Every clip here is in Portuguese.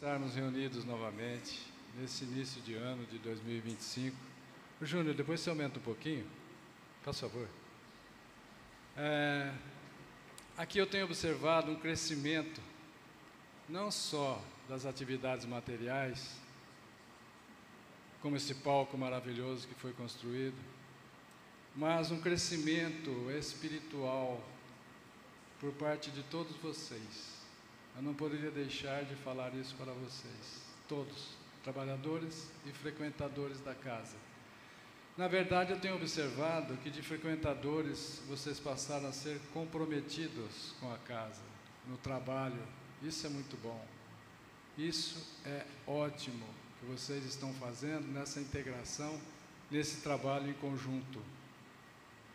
estarmos reunidos novamente nesse início de ano de 2025. Júnior, depois você aumenta um pouquinho, por favor. Aqui eu tenho observado um crescimento, não só das atividades materiais, como esse palco maravilhoso que foi construído, mas um crescimento espiritual por parte de todos vocês. Eu não poderia deixar de falar isso para vocês, todos, trabalhadores e frequentadores da casa. Na verdade, eu tenho observado que de frequentadores vocês passaram a ser comprometidos com a casa, no trabalho. Isso é muito bom. Isso é ótimo que vocês estão fazendo nessa integração, nesse trabalho em conjunto,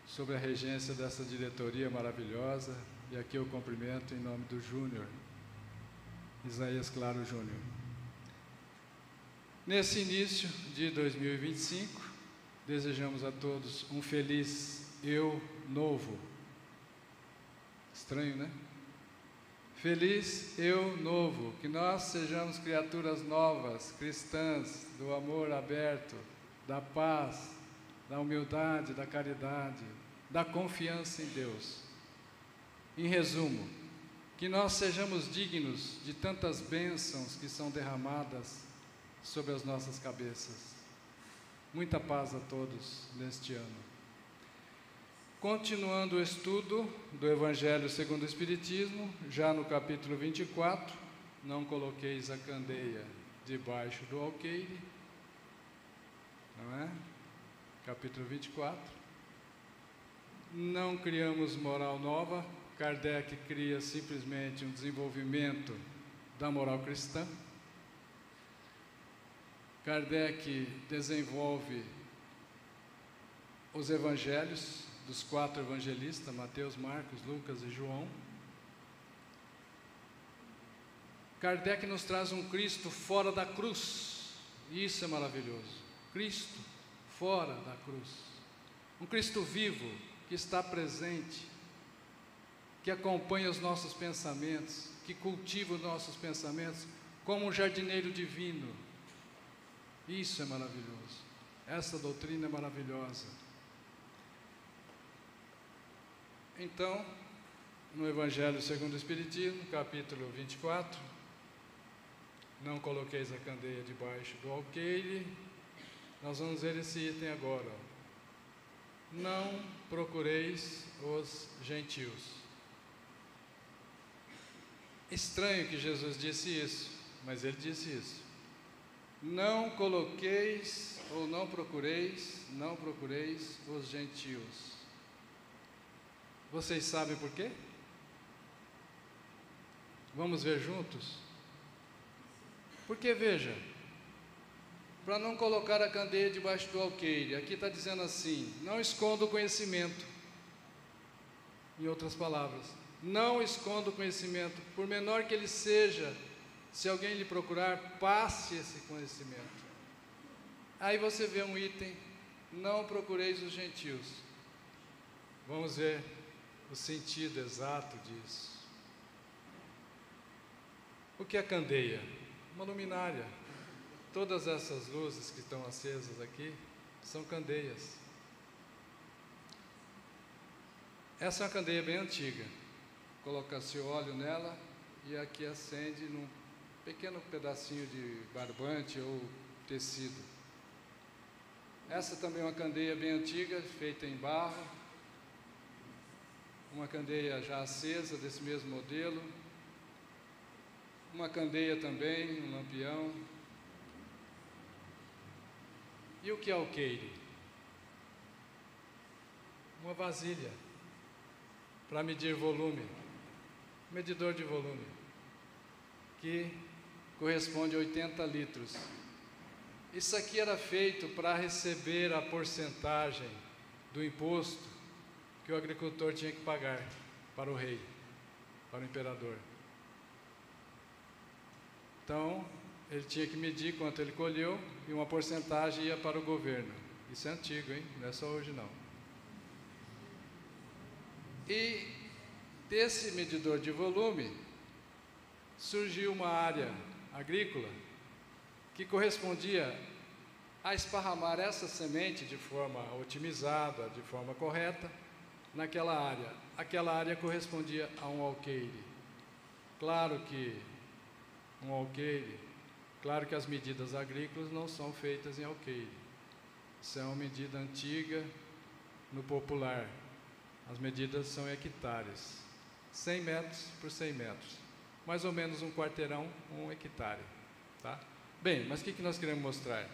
sob a regência dessa diretoria maravilhosa. E aqui eu cumprimento em nome do Júnior, Isaías Claro Júnior. Nesse início de 2025, desejamos a todos um feliz eu novo. Estranho, né? Feliz eu novo, que nós sejamos criaturas novas, cristãs, do amor aberto, da paz, da humildade, da caridade, da confiança em Deus. Em resumo, que nós sejamos dignos de tantas bênçãos que são derramadas sobre as nossas cabeças. Muita paz a todos neste ano. Continuando o estudo do Evangelho segundo o Espiritismo, já no capítulo 24, não coloqueis a candeia debaixo do alqueire, não é? Capítulo 24. Não criamos moral nova. Kardec cria simplesmente um desenvolvimento da moral cristã. Kardec desenvolve os evangelhos dos 4 evangelistas, Mateus, Marcos, Lucas e João. Kardec nos traz um Cristo fora da cruz. Isso é maravilhoso. Cristo fora da cruz. Um Cristo vivo que está presente, que acompanha os nossos pensamentos, que cultiva os nossos pensamentos como um jardineiro divino. Isso é maravilhoso. Essa doutrina é maravilhosa. Então, no Evangelho segundo o Espiritismo, capítulo 24, não coloqueis a candeia debaixo do alqueire, nós vamos ver esse item agora. Não procureis os gentios. Estranho que Jesus disse isso, mas ele disse isso. Não coloqueis ou não procureis os gentios. Vocês sabem por quê? Vamos ver juntos? Porque veja, para não colocar a candeia debaixo do alqueire, aqui está dizendo assim: não esconda o conhecimento. Em outras palavras, não esconda o conhecimento, por menor que ele seja. Se alguém lhe procurar, passe esse conhecimento. Aí você vê um item: não procureis os gentios. Vamos ver o sentido exato disso. O que é candeia? Uma luminária. Todas essas luzes que estão acesas aqui são candeias. Essa é uma candeia bem antiga. Coloca-se o óleo nela e aqui acende num pequeno pedacinho de barbante ou tecido. Essa também é uma candeia bem antiga, feita em barro. Uma candeia já acesa, desse mesmo modelo. Uma candeia também, um lampião. E o que é alqueire? Uma vasilha para medir volume, medidor de volume, que corresponde a 80 litros. Isso aqui era feito para receber a porcentagem do imposto que o agricultor tinha que pagar para o rei, para o imperador. Então, ele tinha que medir quanto ele colheu e uma porcentagem ia para o governo. Isso é antigo, hein? Não é só hoje, não. E desse medidor de volume surgiu uma área agrícola que correspondia a esparramar essa semente de forma otimizada, de forma correta, naquela área. Aquela área correspondia a um alqueire. Claro que um alqueire, claro que as medidas agrícolas não são feitas em alqueire. Isso é uma medida antiga no popular. As medidas são em hectares. 100 metros por 100 metros. Mais ou menos um quarteirão, um hectare. Tá? Bem, mas o que nós queremos mostrar?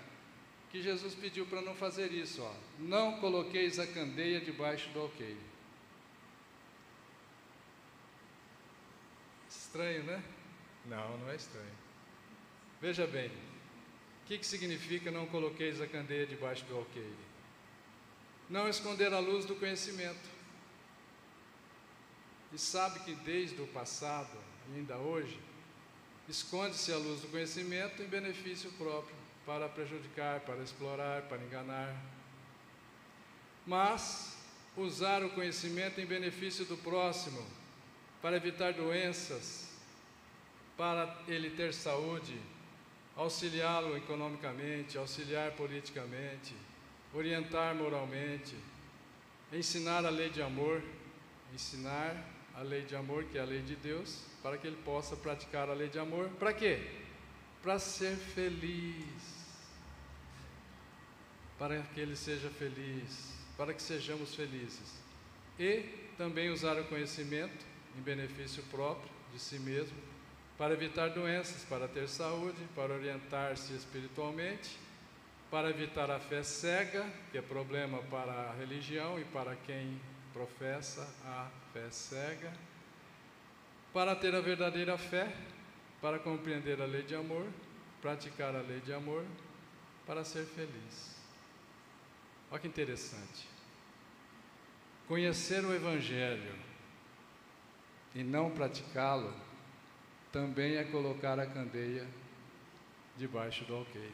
Que Jesus pediu para não fazer isso. Ó. Não coloqueis a candeia debaixo do alqueire. Estranho, né? Não, não é estranho. Veja bem, o que significa não coloqueis a candeia debaixo do alqueire? Não esconder a luz do conhecimento. E sabe que desde o passado, e ainda hoje, esconde-se a luz do conhecimento em benefício próprio, para prejudicar, para explorar, para enganar. Mas usar o conhecimento em benefício do próximo, para evitar doenças, para ele ter saúde, auxiliá-lo economicamente, auxiliar politicamente, orientar moralmente, ensinar a lei de amor, que é a lei de Deus, para que ele possa praticar a lei de amor. Para quê? Para ser feliz. Para que ele seja feliz, para que sejamos felizes. E também usar o conhecimento em benefício próprio de si mesmo, para evitar doenças, para ter saúde, para orientar-se espiritualmente, para evitar a fé cega, que é problema para a religião e para quem professa a fé cega, para ter a verdadeira fé, para compreender a lei de amor, praticar a lei de amor, para ser feliz. Olha que interessante. Conhecer o Evangelho e não praticá-lo também é colocar a candeia debaixo do alqueire,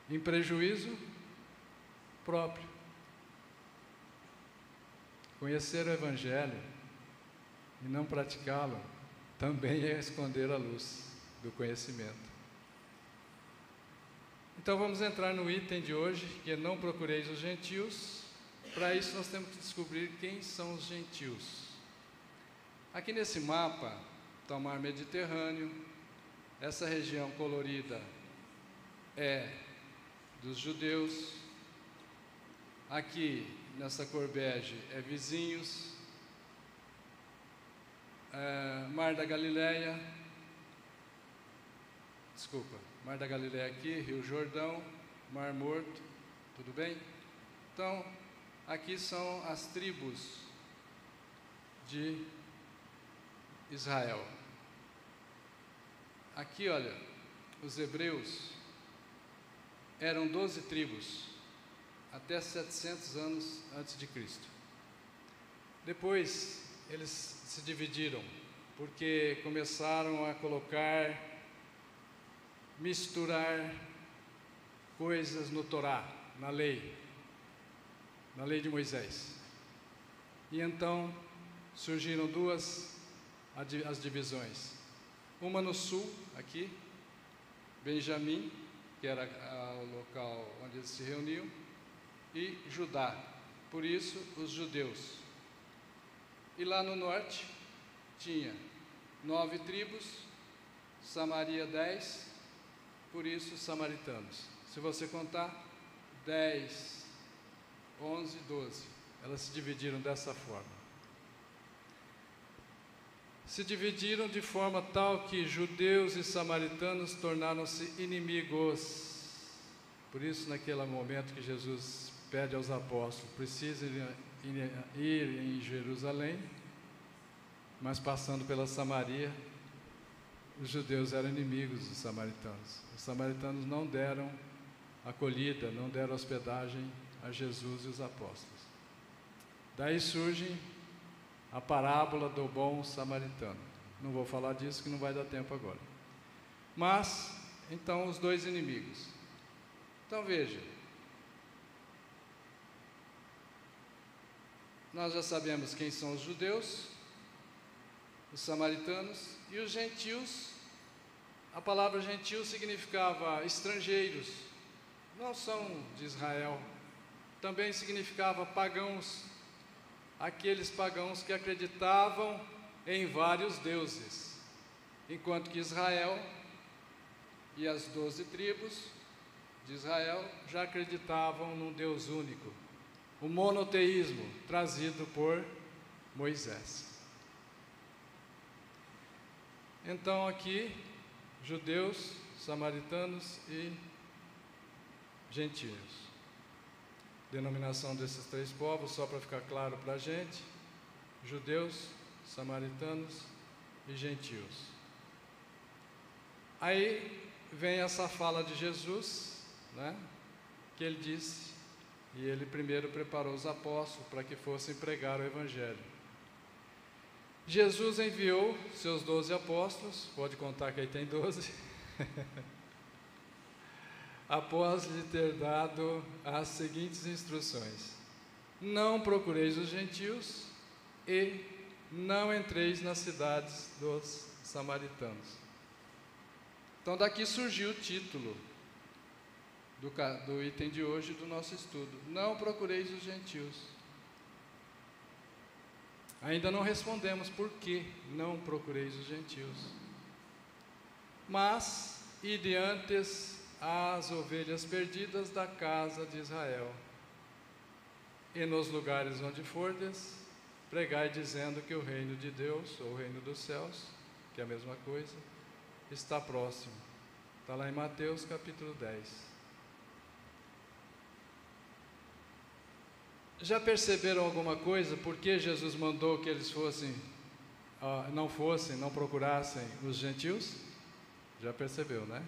em prejuízo próprio. Conhecer o Evangelho e não praticá-lo também é esconder a luz do conhecimento. Então vamos entrar no item de hoje, que é não procureis os gentios. Para isso nós temos que descobrir quem são os gentios. Aqui nesse mapa está o mar Mediterrâneo. Essa região colorida é dos judeus. Aqui nessa cor bege é vizinhos. Mar da Galileia. Mar da Galileia aqui, Rio Jordão, Mar Morto, tudo bem? Então, aqui são as tribos de Israel. Aqui, olha, os hebreus eram 12 tribos, até 700 anos antes de Cristo. Depois, eles se dividiram, porque começaram a misturar coisas no Torá, na lei de Moisés. E então surgiram as divisões. Uma no sul, aqui, Benjamim, que era o local onde eles se reuniam, e Judá, por isso os judeus. E lá no norte tinha 9 tribos, Samaria 10, por isso samaritanos. Se você contar, 10, 11, 12. Elas se dividiram dessa forma. Se dividiram de forma tal que judeus e samaritanos tornaram-se inimigos. Por isso, naquele momento que Jesus pede aos apóstolos, precisam ir em Jerusalém, mas passando pela Samaria, os judeus eram inimigos dos samaritanos. Os samaritanos não deram acolhida, não deram hospedagem a Jesus e os apóstolos. Daí surge a parábola do bom samaritano. Não vou falar disso que não vai dar tempo agora. Mas, então, os dois inimigos. Então veja, nós já sabemos quem são os judeus, os samaritanos, e os gentios. A palavra gentil significava estrangeiros, não são de Israel. Também significava pagãos, aqueles pagãos que acreditavam em vários deuses, enquanto que Israel e as 12 tribos de Israel já acreditavam num Deus único, o monoteísmo trazido por Moisés. Então aqui, judeus, samaritanos e gentios. Denominação desses três povos, só para ficar claro para a gente: judeus, samaritanos e gentios. Aí vem essa fala de Jesus, né, que ele disse, e ele primeiro preparou os apóstolos para que fossem pregar o Evangelho. Jesus enviou seus 12 apóstolos, pode contar que aí tem 12, após lhe ter dado as seguintes instruções: não procureis os gentios e não entreis nas cidades dos samaritanos. Então daqui surgiu o título do item de hoje do nosso estudo: não procureis os gentios. Ainda não respondemos por que não procureis os gentios. Mas ide antes às ovelhas perdidas da casa de Israel. E nos lugares onde fordes, pregai dizendo que o reino de Deus, ou o reino dos céus, que é a mesma coisa, está próximo. Está lá em Mateus capítulo 10. Já perceberam alguma coisa? Por que Jesus mandou que eles não procurassem os gentios? Já percebeu, né?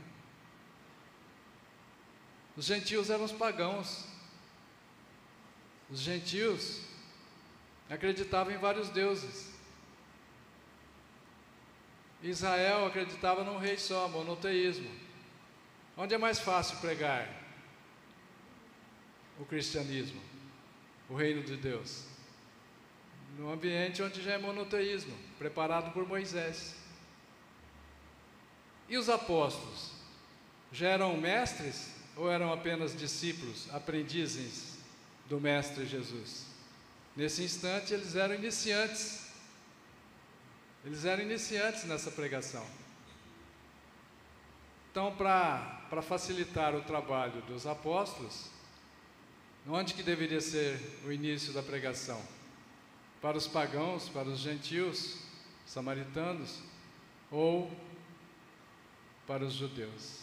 Os gentios eram os pagãos. Os gentios acreditavam em vários deuses. Israel acreditava num rei só, monoteísmo. Onde é mais fácil pregar o cristianismo, o reino de Deus? No ambiente onde já é monoteísmo, preparado por Moisés. E os apóstolos? Já eram mestres ou eram apenas discípulos, aprendizes do mestre Jesus? Nesse instante eles eram iniciantes. Eles eram iniciantes nessa pregação. Então, para facilitar o trabalho dos apóstolos, onde que deveria ser o início da pregação? Para os pagãos, para os gentios, samaritanos, ou para os judeus?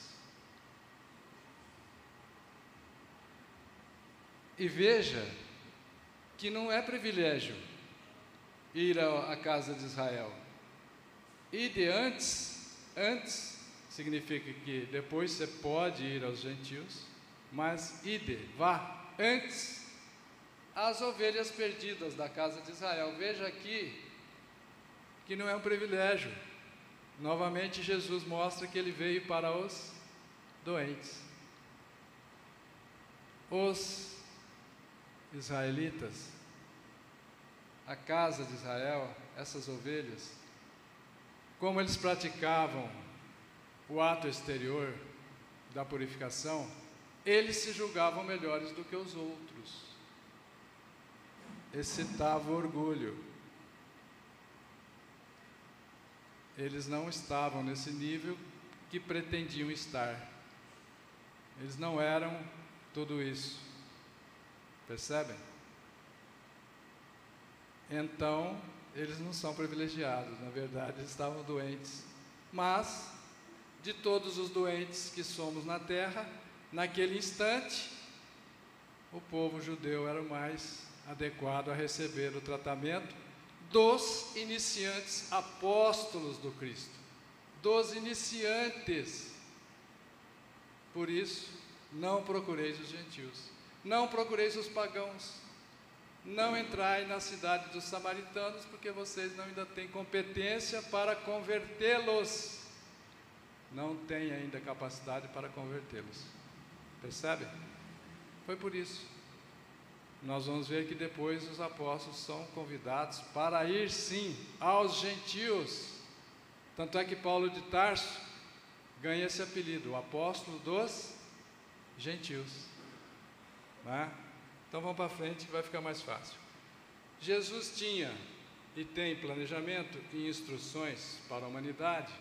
E veja que não é privilégio ir à casa de Israel. Ide antes significa que depois você pode ir aos gentios, mas ide, vá antes às ovelhas perdidas da casa de Israel. Veja aqui que não é um privilégio. Novamente Jesus mostra que ele veio para os doentes. Os israelitas, a casa de Israel, essas ovelhas, como eles praticavam o ato exterior da purificação, eles se julgavam melhores do que os outros. Excitava o orgulho. Eles não estavam nesse nível que pretendiam estar. Eles não eram tudo isso. Percebem? Então, eles não são privilegiados, na verdade, eles estavam doentes. Mas, de todos os doentes que somos na terra, naquele instante, o povo judeu era o mais adequado a receber o tratamento dos iniciantes apóstolos do Cristo, dos iniciantes. Por isso, não procureis os gentios, não procureis os pagãos, não entrai na cidade dos samaritanos, porque vocês ainda têm competência para convertê-los, não têm ainda capacidade para convertê-los. Percebe? Foi por isso. nós vamos ver que depois os apóstolos são convidados para ir sim aos gentios. Tanto é que Paulo de Tarso ganha esse apelido, o apóstolo dos gentios, né? Então vamos para frente que vai ficar mais fácil. Jesus tinha e tem planejamento e instruções para a humanidade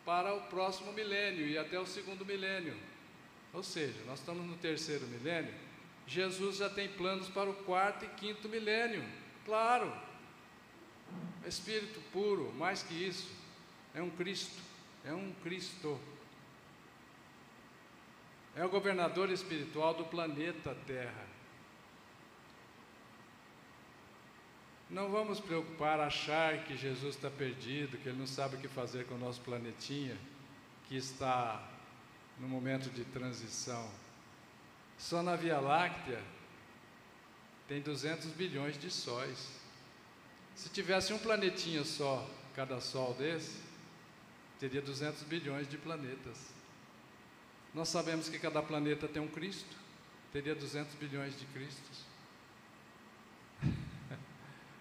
para o próximo milênio e até o segundo milênio. Ou seja, nós estamos no terceiro milênio, Jesus já tem planos para o quarto e quinto milênio. Claro, Espírito puro, mais que isso, é um Cristo, é um Cristo. É o governador espiritual do planeta Terra. Não vamos preocupar, achar que Jesus está perdido, que Ele não sabe o que fazer com o nosso planetinha, que está no momento de transição. Só na Via Láctea tem 200 bilhões de sóis. Se tivesse um planetinha só, cada sol desse, teria 200 bilhões de planetas. Nós sabemos que cada planeta tem um Cristo, teria 200 bilhões de Cristos.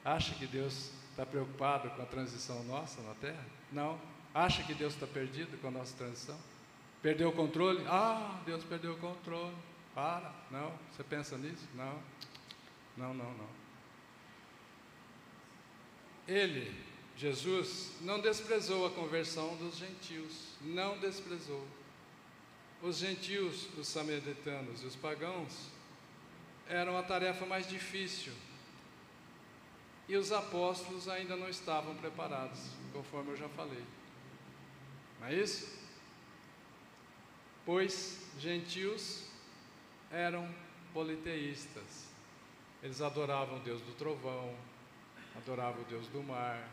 Acha que Deus está preocupado com a transição nossa na Terra? Não. Acha que Deus está perdido com a nossa transição? Perdeu o controle? Ah, Deus perdeu o controle. Para. Não. Você pensa nisso? Não. Não. Ele, Jesus, não desprezou a conversão dos gentios. Não desprezou. Os gentios, os samaritanos e os pagãos eram a tarefa mais difícil. E os apóstolos ainda não estavam preparados, conforme eu já falei. Não é isso? Pois gentios eram politeístas. Eles adoravam o Deus do trovão, adoravam o Deus do mar,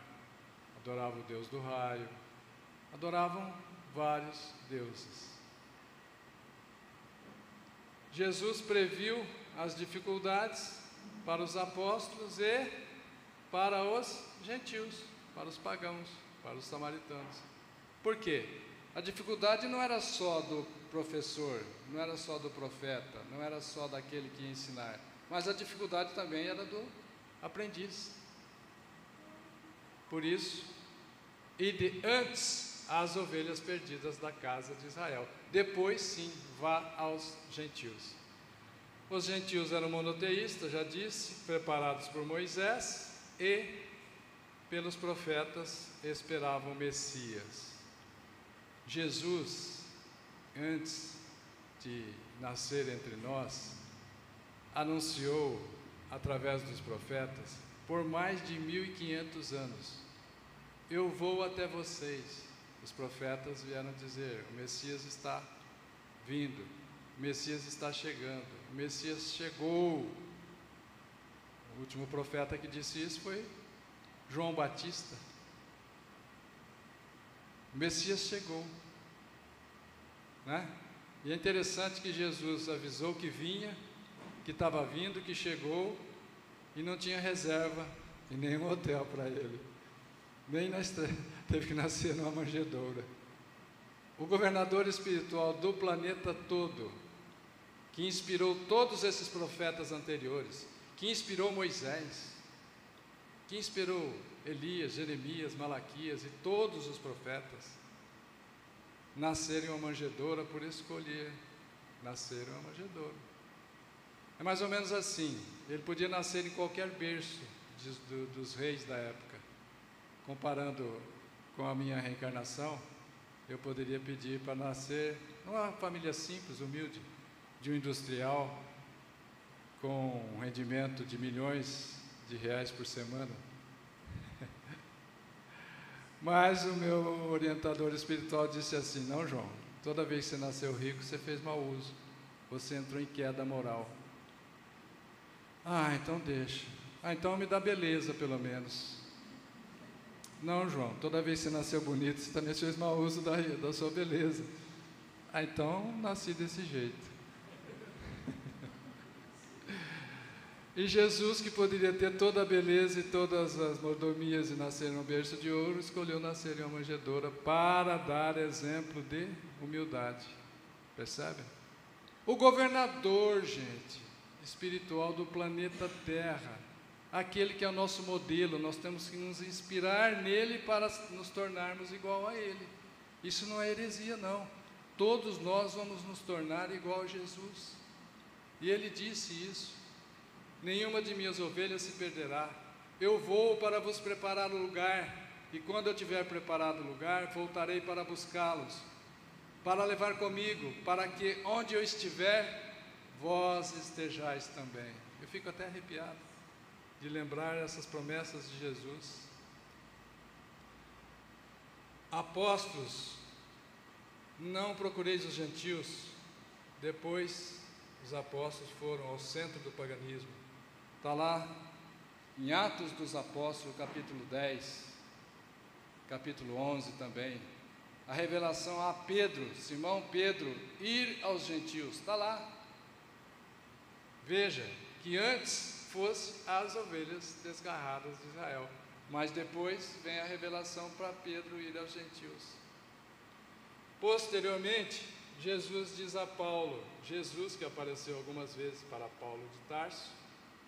adoravam o Deus do raio, adoravam vários deuses. Jesus previu as dificuldades para os apóstolos e para os gentios, para os pagãos, para os samaritanos. Por quê? A dificuldade não era só do professor, não era só do profeta, não era só daquele que ia ensinar, mas a dificuldade também era do aprendiz. Por isso, ide antes às ovelhas perdidas da casa de Israel. Depois sim, vá aos gentios. Os gentios eram monoteístas, já disse, preparados por Moisés e pelos profetas esperavam o Messias. Jesus, antes de nascer entre nós, anunciou através dos profetas por mais de 1500 anos: eu vou até vocês. Os profetas vieram dizer: o Messias está vindo, o Messias está chegando, o Messias chegou. O último profeta que disse isso foi João Batista. O Messias chegou, né? E é interessante que Jesus avisou que vinha, que estava vindo, que chegou, e não tinha reserva em nenhum hotel para ele, nem teve que nascer numa manjedoura. O governador espiritual do planeta todo, que inspirou todos esses profetas anteriores, que inspirou Moisés, que inspirou Elias, Jeremias, Malaquias e todos os profetas, nasceram em uma manjedoura por escolher, nasceram em uma manjedoura. É mais ou menos assim, ele podia nascer em qualquer berço dos reis da época. Comparando com a minha reencarnação, eu poderia pedir para nascer numa família simples, humilde, de um industrial, com um rendimento de milhões de reais por semana. Mas o meu orientador espiritual disse assim: não, João, toda vez que você nasceu rico, você fez mau uso, você entrou em queda moral. Ah, então deixa. Ah, então me dá beleza pelo menos. Não, João, toda vez que você nasceu bonito, você também fez mau uso da sua beleza. Ah, então nasci desse jeito. E Jesus, que poderia ter toda a beleza e todas as mordomias e nascer num berço de ouro, escolheu nascer em uma manjedoura para dar exemplo de humildade. Percebe? O governador, gente, espiritual do planeta Terra, aquele que é o nosso modelo. Nós temos que nos inspirar nele para nos tornarmos igual a ele. Isso não é heresia, não. Todos nós vamos nos tornar igual a Jesus. E ele disse isso: nenhuma de minhas ovelhas se perderá. Eu vou para vos preparar o lugar, e quando eu tiver preparado o lugar, voltarei para buscá-los, para levar comigo, para que onde eu estiver, vós estejais também. Eu fico até arrepiado de lembrar essas promessas de Jesus. Apóstolos, não procureis os gentios. Depois os apóstolos foram ao centro do paganismo. Está lá em Atos dos Apóstolos, capítulo 10, capítulo 11 também, a revelação a Pedro, Simão Pedro, ir aos gentios. Está lá. Veja que antes fosse as ovelhas desgarradas de Israel, mas depois vem a revelação para Pedro ir aos gentios. Posteriormente, Jesus diz a Paulo, Jesus que apareceu algumas vezes para Paulo de Tarso,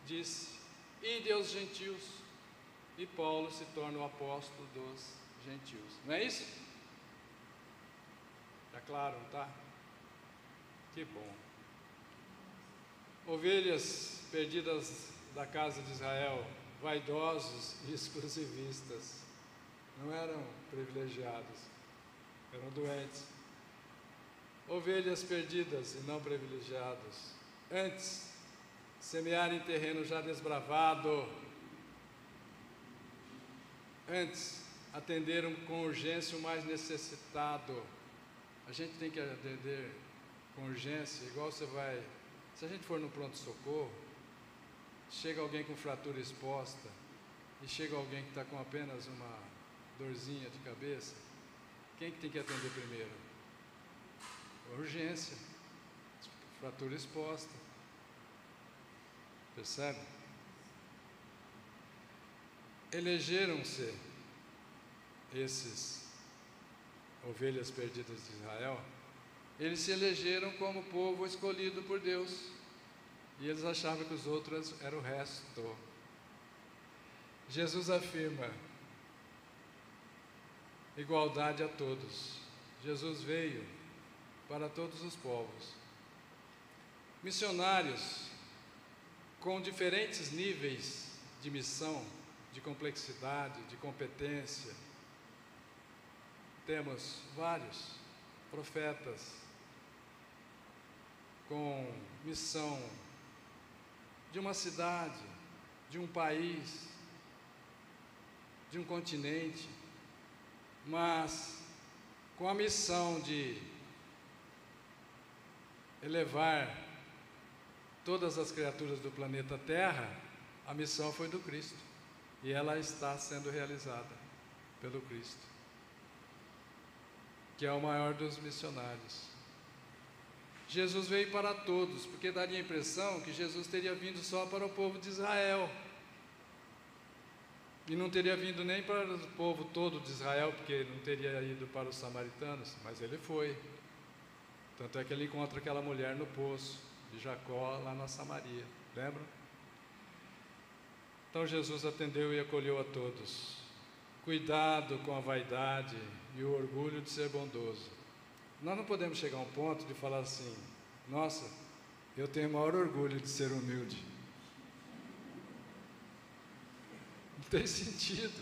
disse: ide aos gentios, e Paulo se torna o apóstolo dos gentios. Não é isso? Está claro, não está? Que bom. Ovelhas perdidas da casa de Israel, vaidosos e exclusivistas, não eram privilegiados, eram doentes. Ovelhas perdidas e não privilegiados, antes semear em terreno já desbravado, antes atenderam com urgência o mais necessitado. A gente tem que atender com urgência, igual você vai, se a gente for no pronto-socorro, chega alguém com fratura exposta e chega alguém que está com apenas uma dorzinha de cabeça, quem que tem que atender primeiro? Urgência, fratura exposta. Percebe? Elegeram-se esses ovelhas perdidas de Israel, eles se elegeram como povo escolhido por Deus, e eles achavam que os outros eram o resto. Jesus afirma igualdade a todos. Jesus veio para todos os povos. Missionários com diferentes níveis de missão, de complexidade, de competência. Temos vários profetas com missão de uma cidade, de um país, de um continente, mas com a missão de elevar todas as criaturas do planeta Terra. A missão foi do Cristo e ela está sendo realizada pelo Cristo, que é o maior dos missionários. Jesus veio para todos, porque daria a impressão que Jesus teria vindo só para o povo de Israel, e não teria vindo nem para o povo todo de Israel, porque não teria ido para os samaritanos, mas ele foi. Tanto é que ele encontra aquela mulher no poço de Jacó, lá na Samaria, lembra? Então Jesus atendeu e acolheu a todos. Cuidado com a vaidade e o orgulho de ser bondoso. Nós não podemos chegar a um ponto de falar assim: nossa, eu tenho o maior orgulho de ser humilde. Não tem sentido.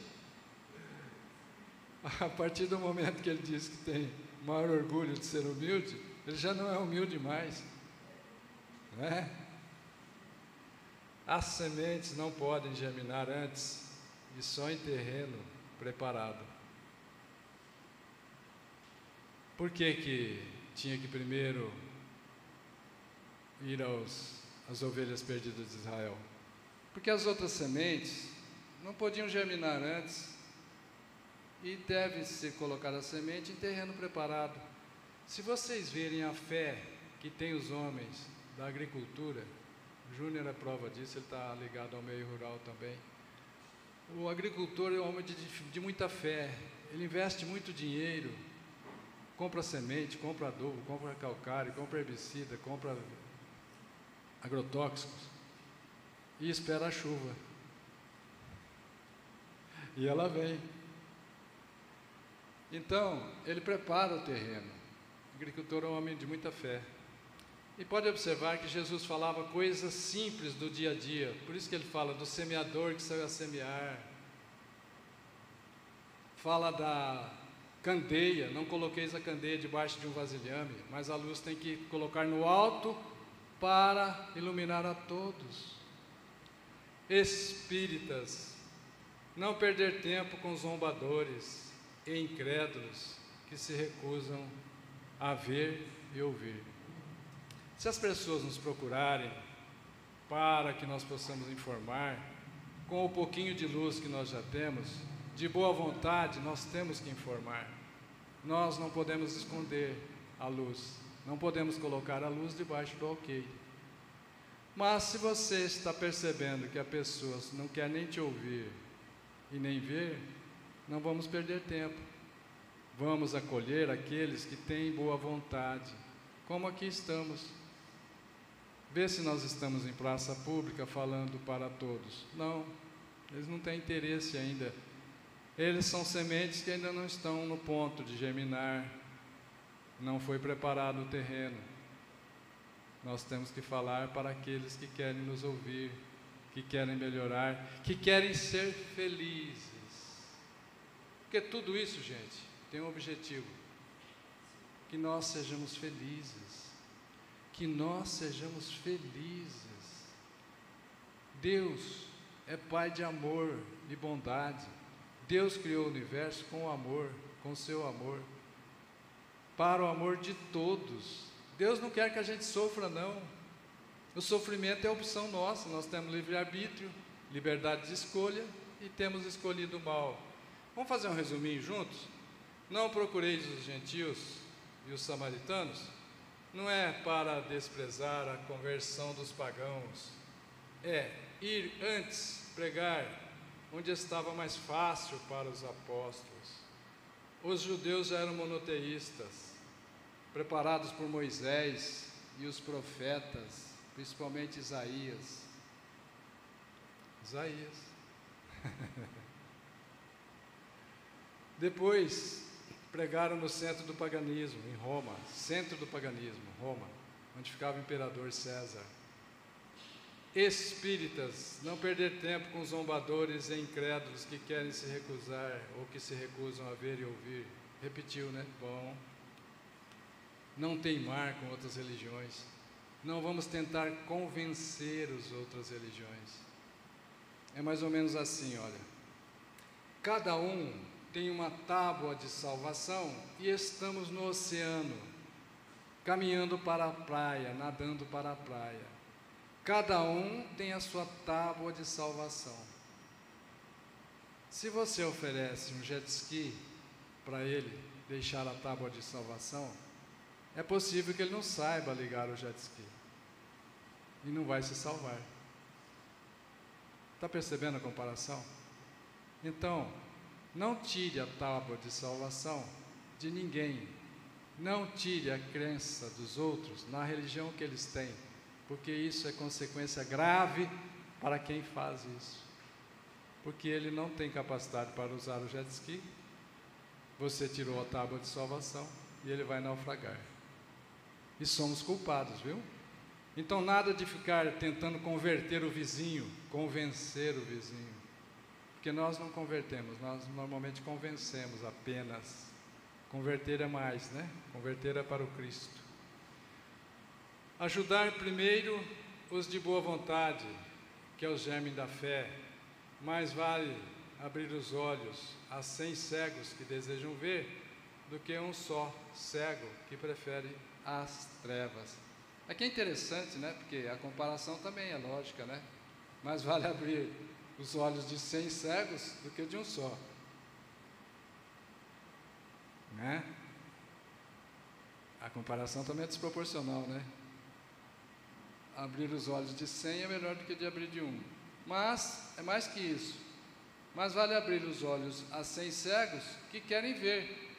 A partir do momento que ele diz que tem o maior orgulho de ser humilde, ele já não é humilde mais, não é? As sementes não podem germinar antes e só em terreno preparado. Por que tinha que primeiro ir às ovelhas perdidas de Israel? Porque as outras sementes não podiam germinar antes e deve ser colocada a semente em terreno preparado. Se vocês verem a fé que tem os homens da agricultura, o Júnior é prova disso, ele está ligado ao meio rural também. O agricultor é um homem de muita fé, ele investe muito dinheiro, compra semente, compra adubo, compra calcário, compra herbicida, compra agrotóxicos e espera a chuva. E ela vem. Então, ele prepara o terreno. O agricultor é um homem de muita fé. E pode observar que Jesus falava coisas simples do dia a dia. Por isso que ele fala do semeador que saiu a semear. Fala da candeia, não coloqueis a candeia debaixo de um vasilhame, mas a luz tem que colocar no alto para iluminar a todos. Espíritas, não perder tempo com zombadores e incrédulos que se recusam a ver e ouvir. Se as pessoas nos procurarem para que nós possamos informar, com o pouquinho de luz que nós já temos, de boa vontade, nós temos que informar. Nós não podemos esconder a luz, não podemos colocar a luz debaixo do alqueire. Mas se você está percebendo que a pessoa não quer nem te ouvir e nem ver, não vamos perder tempo. Vamos acolher aqueles que têm boa vontade, como aqui estamos. Vê se nós estamos em praça pública falando para todos. Não, eles não têm interesse ainda. Eles são sementes que ainda não estão no ponto de germinar. Não foi preparado o terreno. Nós temos que falar para aqueles que querem nos ouvir, que querem melhorar, que querem ser felizes. Porque tudo isso, gente, tem um objetivo: que nós sejamos felizes. Que nós sejamos felizes. Deus é Pai de amor e bondade. Deus criou o universo com amor, com seu amor, para o amor de todos. Deus não quer que a gente sofra, não. O sofrimento é opção nossa. Nós temos livre-arbítrio, liberdade de escolha e temos escolhido o mal. Vamos fazer um resuminho juntos? Não procureis os gentios e os samaritanos. Não é para desprezar a conversão dos pagãos. É ir antes pregar onde estava mais fácil para os apóstolos. Os judeus já eram monoteístas, preparados por Moisés e os profetas, principalmente Isaías. Depois, pregaram no centro do paganismo, em Roma, centro do paganismo, Roma, onde ficava o imperador César. Espíritas, não perder tempo com zombadores e incrédulos que querem se recusar ou que se recusam a ver e ouvir. Repetiu, né? Bom. Não teimar com outras religiões. Não vamos tentar convencer as outras religiões. É mais ou menos assim, olha. Cada um tem uma tábua de salvação e estamos no oceano, caminhando para a praia, nadando para a praia. Cada um tem a sua tábua de salvação. Se você oferece um jet ski para ele deixar a tábua de salvação, é possível que ele não saiba ligar o jet ski e não vai se salvar. Está percebendo a comparação? Então, não tire a tábua de salvação de ninguém. Não tire a crença dos outros na religião que eles têm, porque isso é consequência grave para quem faz isso. Porque ele não tem capacidade para usar o jet ski, você tirou a tábua de salvação e ele vai naufragar. E somos culpados, viu? Então nada de ficar tentando converter o vizinho, convencer o vizinho. Porque nós não convertemos, nós normalmente convencemos apenas. Converter é mais, né? Converter é para o Cristo. Ajudar primeiro os de boa vontade, que é o germe da fé. Mais vale abrir os olhos a 100 cegos que desejam ver, do que um só cego que prefere as trevas. Aqui é interessante, né? Porque a comparação também é lógica, né? Mais vale abrir os olhos de 100 cegos do que de um só, né? A comparação também é desproporcional, né? Abrir os olhos de 100 é melhor do que de abrir de um. Mas é mais que isso. Mas vale abrir os olhos a 100 cegos que querem ver,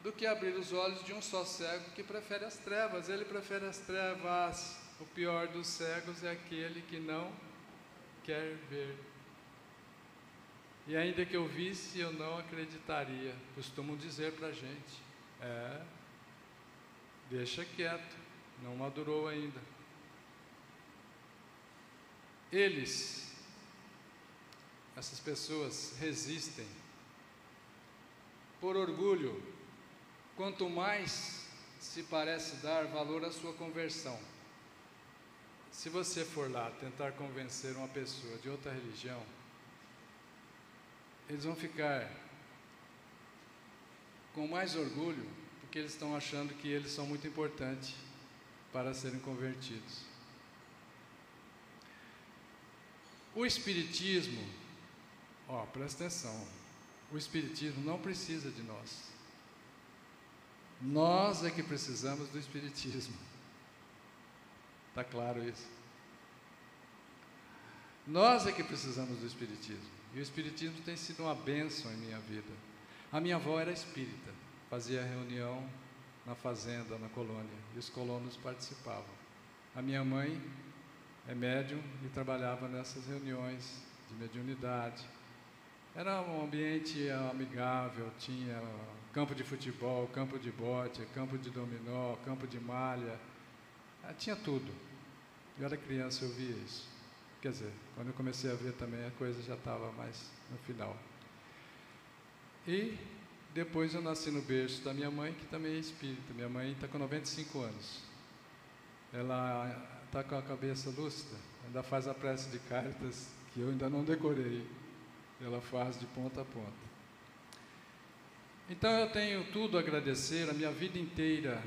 do que abrir os olhos de um só cego que prefere as trevas. Ele prefere as trevas. o pior dos cegos é aquele que não quer ver. E ainda que eu visse, eu não acreditaria. Costumam dizer para a gente, deixa quieto, não madurou ainda. Essas pessoas resistem por orgulho, quanto mais se parece dar valor à sua conversão. Se você for lá tentar convencer uma pessoa de outra religião, eles vão ficar com mais orgulho, porque eles estão achando que eles são muito importantes para serem convertidos. O Espiritismo, presta atenção, o Espiritismo não precisa de nós. Nós é que precisamos do Espiritismo. Está claro isso? Nós é que precisamos do Espiritismo. E o Espiritismo tem sido uma bênção em minha vida. A minha avó era espírita, fazia reunião na fazenda, na colônia, e os colonos participavam. A minha mãe é médium e trabalhava nessas reuniões de mediunidade. Era um ambiente amigável, tinha campo de futebol, campo de bote, campo de dominó, campo de malha, tinha tudo. Eu era criança, eu via isso. Quer dizer, quando eu comecei a ver também, a coisa já estava mais no final. E depois eu nasci no berço da minha mãe, que também é espírita. Minha mãe está com 95 anos. Ela está com a cabeça lúcida, ainda faz a prece de cartas, que eu ainda não decorei. Ela faz de ponta a ponta. Então eu tenho tudo a agradecer a minha vida inteira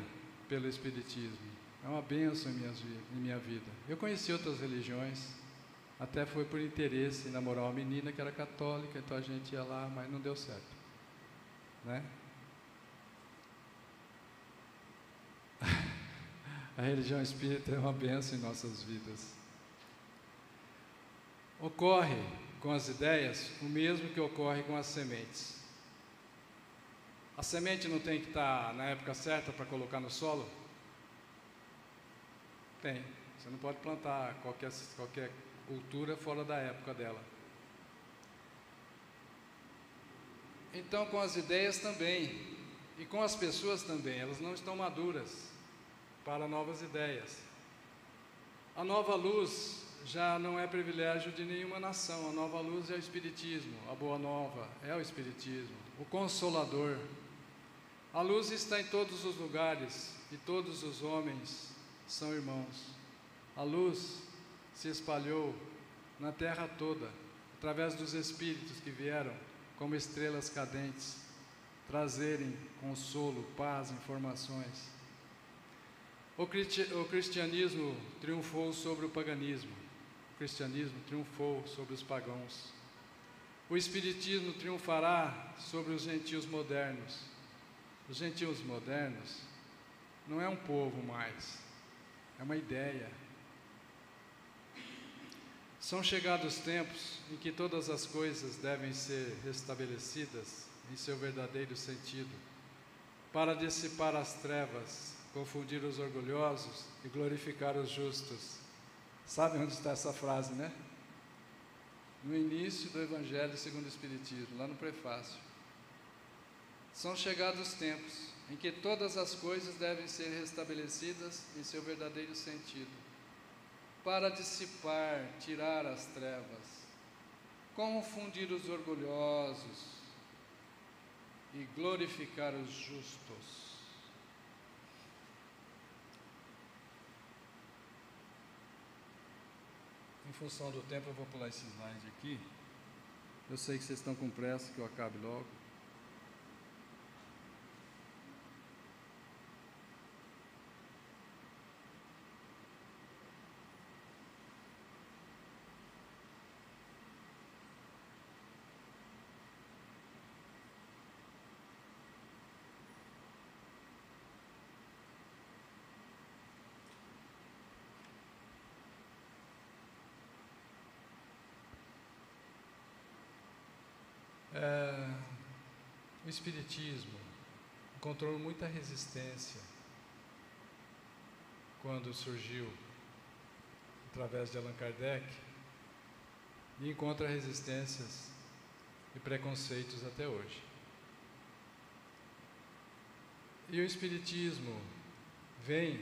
pelo Espiritismo. É uma bênção em minha vida. Eu conheci outras religiões, até foi por interesse em namorar uma menina que era católica, então a gente ia lá, mas não deu certo, né? A religião espírita é uma bênção em nossas vidas. Ocorre com as ideias o mesmo que ocorre com as sementes. A semente não tem que estar na época certa para colocar no solo? Tem. Você não pode plantar qualquer cultura fora da época dela. Então, com as ideias também, e com as pessoas também, elas não estão maduras para novas ideias. A nova luz já não é privilégio de nenhuma nação. A nova luz é o Espiritismo, a boa nova é o Espiritismo, o Consolador. A luz está em todos os lugares e todos os homens são irmãos. A luz se espalhou na terra toda, através dos espíritos que vieram como estrelas cadentes, trazerem consolo, paz, informações. O cristianismo triunfou sobre o paganismo, o cristianismo triunfou sobre os pagãos. O espiritismo triunfará sobre os gentios modernos. Os gentios modernos não é um povo mais, é uma ideia. São chegados tempos em que todas as coisas devem ser restabelecidas em seu verdadeiro sentido, para dissipar as trevas, confundir os orgulhosos e glorificar os justos. Sabe onde está essa frase, né? No início do Evangelho segundo o Espiritismo, lá no prefácio. São chegados tempos em que todas as coisas devem ser restabelecidas em seu verdadeiro sentido, para dissipar, tirar as trevas, confundir os orgulhosos e glorificar os justos. Em função do tempo, eu vou pular esse slide aqui. Eu sei que vocês estão com pressa, que eu acabe logo. O Espiritismo encontrou muita resistência quando surgiu através de Allan Kardec, e encontra resistências e preconceitos até hoje. E o Espiritismo vem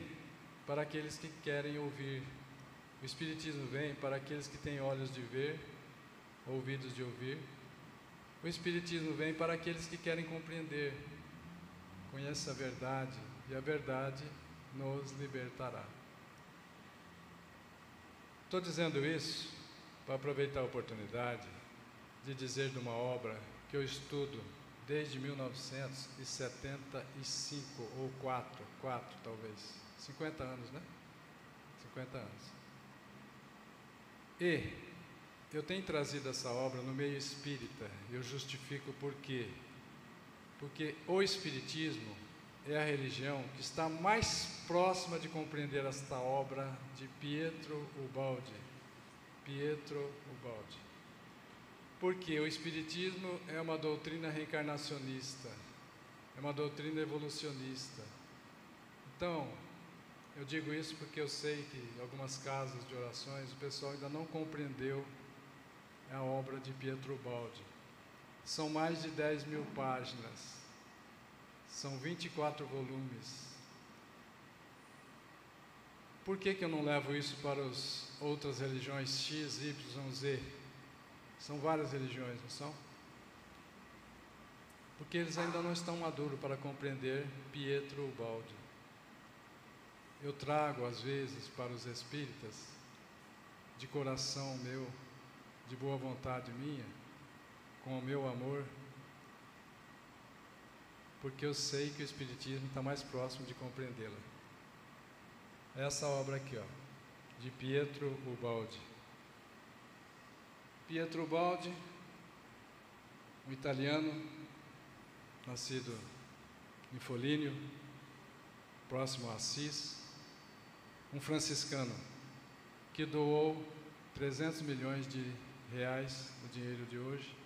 para aqueles que querem ouvir. O Espiritismo vem para aqueles que têm olhos de ver, ouvidos de ouvir. O Espiritismo vem para aqueles que querem compreender. Conheça a verdade, e a verdade nos libertará. Estou dizendo isso para aproveitar a oportunidade de dizer de uma obra que eu estudo desde 1975, ou 4 talvez, 50 anos, né? 50 anos. E eu tenho trazido essa obra no meio espírita, eu justifico por quê? Porque o Espiritismo é a religião que está mais próxima de compreender esta obra de Pietro Ubaldi. Pietro Ubaldi. Porque o Espiritismo é uma doutrina reencarnacionista, é uma doutrina evolucionista. Então, eu digo isso porque eu sei que em algumas casas de orações o pessoal ainda não compreendeu a obra de Pietro Ubaldi. São mais de 10.000 páginas, são 24 volumes. Por que eu não levo isso para as outras religiões X, Y, Z? São várias religiões, não são? Porque eles ainda não estão maduros para compreender Pietro Ubaldi. Eu trago, às vezes, para os espíritas, de coração meu, de boa vontade minha, com o meu amor, porque eu sei que o Espiritismo está mais próximo de compreendê-la. Essa obra aqui, ó, de Pietro Ubaldi. Pietro Ubaldi, um italiano, nascido em Foligno, próximo a Assis, um franciscano que doou 300 milhões de reais, o dinheiro de hoje,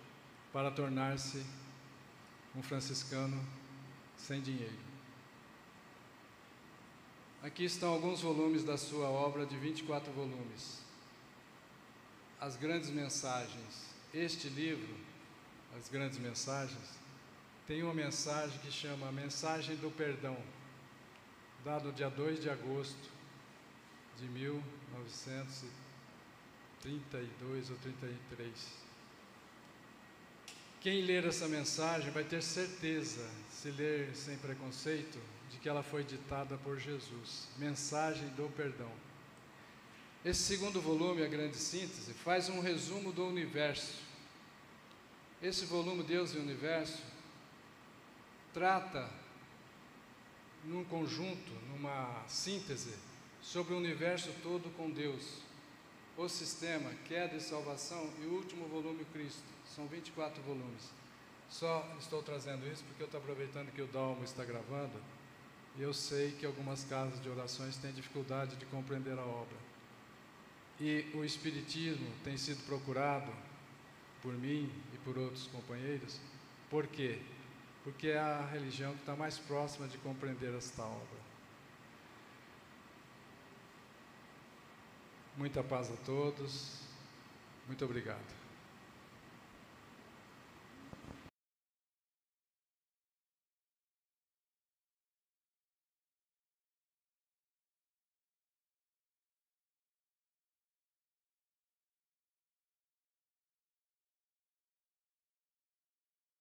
para tornar-se um franciscano sem dinheiro. Aqui estão alguns volumes da sua obra, de 24 volumes. As Grandes Mensagens. Este livro, As Grandes Mensagens, tem uma mensagem que chama Mensagem do Perdão, dado no dia 2 de agosto de 1932 ou 33. Quem ler essa mensagem vai ter certeza, se ler sem preconceito, de que ela foi ditada por Jesus. Mensagem do Perdão. Esse segundo volume, A Grande Síntese, faz um resumo do universo. Esse volume, Deus e o Universo, trata, num conjunto, numa síntese, sobre o universo todo com Deus, o sistema, queda e salvação, e o último volume, Cristo. São 24 volumes. Só estou trazendo isso porque eu estou aproveitando que o Dalmo está gravando, e eu sei que algumas casas de orações têm dificuldade de compreender a obra. E o Espiritismo tem sido procurado por mim e por outros companheiros. Por quê? Porque é a religião que está mais próxima de compreender esta obra. Muita paz a todos. Muito obrigado.